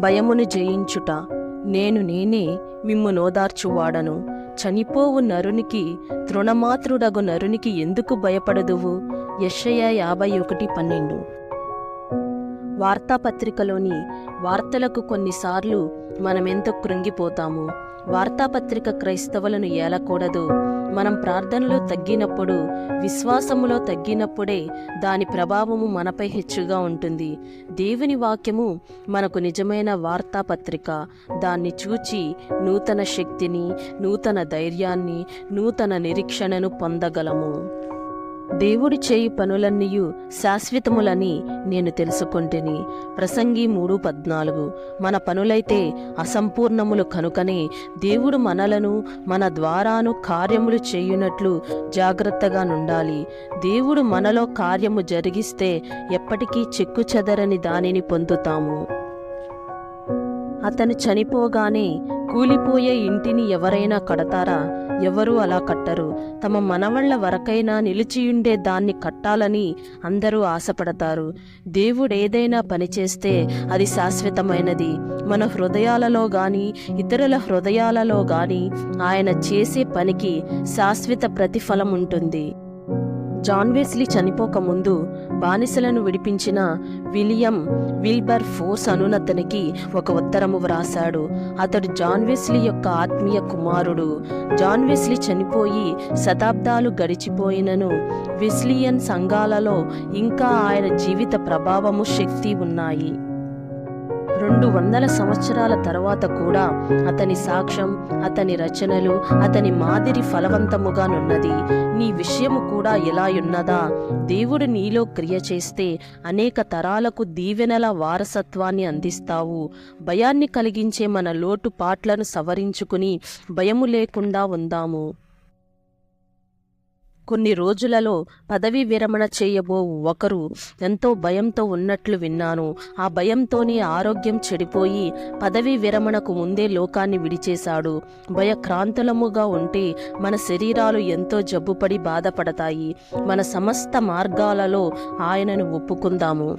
భయమును జయించుట. నేనే మిమ్ము నోదార్చువాడను. చనిపోవు నరునికి, తృణమాత్రుడగు నరునికి ఎందుకు భయపడదువు? యెషయా 51:12. వార్తాపత్రికలోని వార్తలకు కొన్నిసార్లు మనమెంతో కృంగిపోతాము. వార్తాపత్రిక క్రైస్తవులను ఏలకూడదు. మనం ప్రార్థనలో తగ్గినప్పుడు, విశ్వాసములో తగ్గినప్పుడే దాని ప్రభావము మనపై హెచ్చుగా ఉంటుంది. దేవుని వాక్యము మనకు నిజమైన వార్తాపత్రిక. దాన్ని చూచి నూతన శక్తిని, నూతన ధైర్యాన్ని, నూతన నిరీక్షణను పొందగలము. దేవుడు చేయు పనులన్నీయు శాశ్వతములని నేను తెలుసుకొంటిని. ప్రసంగి 3:14. మన పనులైతే అసంపూర్ణములు కనుకనే దేవుడు మనలను, మన ద్వారాను కార్యములు చేయునట్లు జాగ్రత్తగా నుండాలి. దేవుడు మనలో కార్యము జరిగిస్తే ఎప్పటికీ చెక్కుచెదరని దానిని పొందుతాము. అతను చనిపోగానే కూలిపోయే ఇంటిని ఎవరైనా కడతారా? ఎవరూ అలా కట్టరు. తమ మనవళ్ల వరకైనా నిలిచియుండే దాన్ని కట్టాలని అందరూ ఆశపడతారు. దేవుడేదైనా పనిచేస్తే అది శాశ్వతమైనది. మన హృదయాలలో గాని, ఇతరుల హృదయాలలో గాని ఆయన చేసే పనికి శాశ్వత ప్రతిఫలం ఉంటుంది. జాన్ వెస్లీ చనిపోకముందు బానిసలను విడిపించిన విలియం విల్బర్ ఫోర్స్ అనునతనికి ఒక ఉత్తరము వ్రాశాడు. అతడు జాన్ వెస్లీ యొక్క ఆత్మీయ కుమారుడు. జాన్ వెస్లీ చనిపోయి శతాబ్దాలు గడిచిపోయినను వెస్లియన్ సంఘాలలో ఇంకా ఆయన జీవిత ప్రభావము, శక్తి ఉన్నాయి. 200 సంవత్సరాల తర్వాత కూడా అతని సాక్ష్యం, అతని రచనలు, అతని మాదిరి ఫలవంతముగానున్నది. నీ విషయము కూడా ఎలాయున్నదా? దేవుడు నీలో క్రియ చేస్తే అనేక తరాలకు దీవెనల వారసత్వాన్ని అందిస్తావు. భయాన్ని కలిగించే మన లోటుపాట్లను సవరించుకుని భయము లేకుండా ఉందాము. కొన్ని రోజులలో పదవీ విరమణ చేయబోవు ఒకరు ఎంతో భయంతో ఉన్నట్లు విన్నాను. ఆ భయంతోనే ఆరోగ్యం చెడిపోయి పదవీ విరమణకు ముందే లోకాన్ని విడిచేశాడు. భయక్రాంతులముగా ఉంటే మన శరీరాలు ఎంతో జబ్బుపడి బాధపడతాయి. మన సమస్త మార్గాలలో ఆయనను ఒప్పుకుందాము.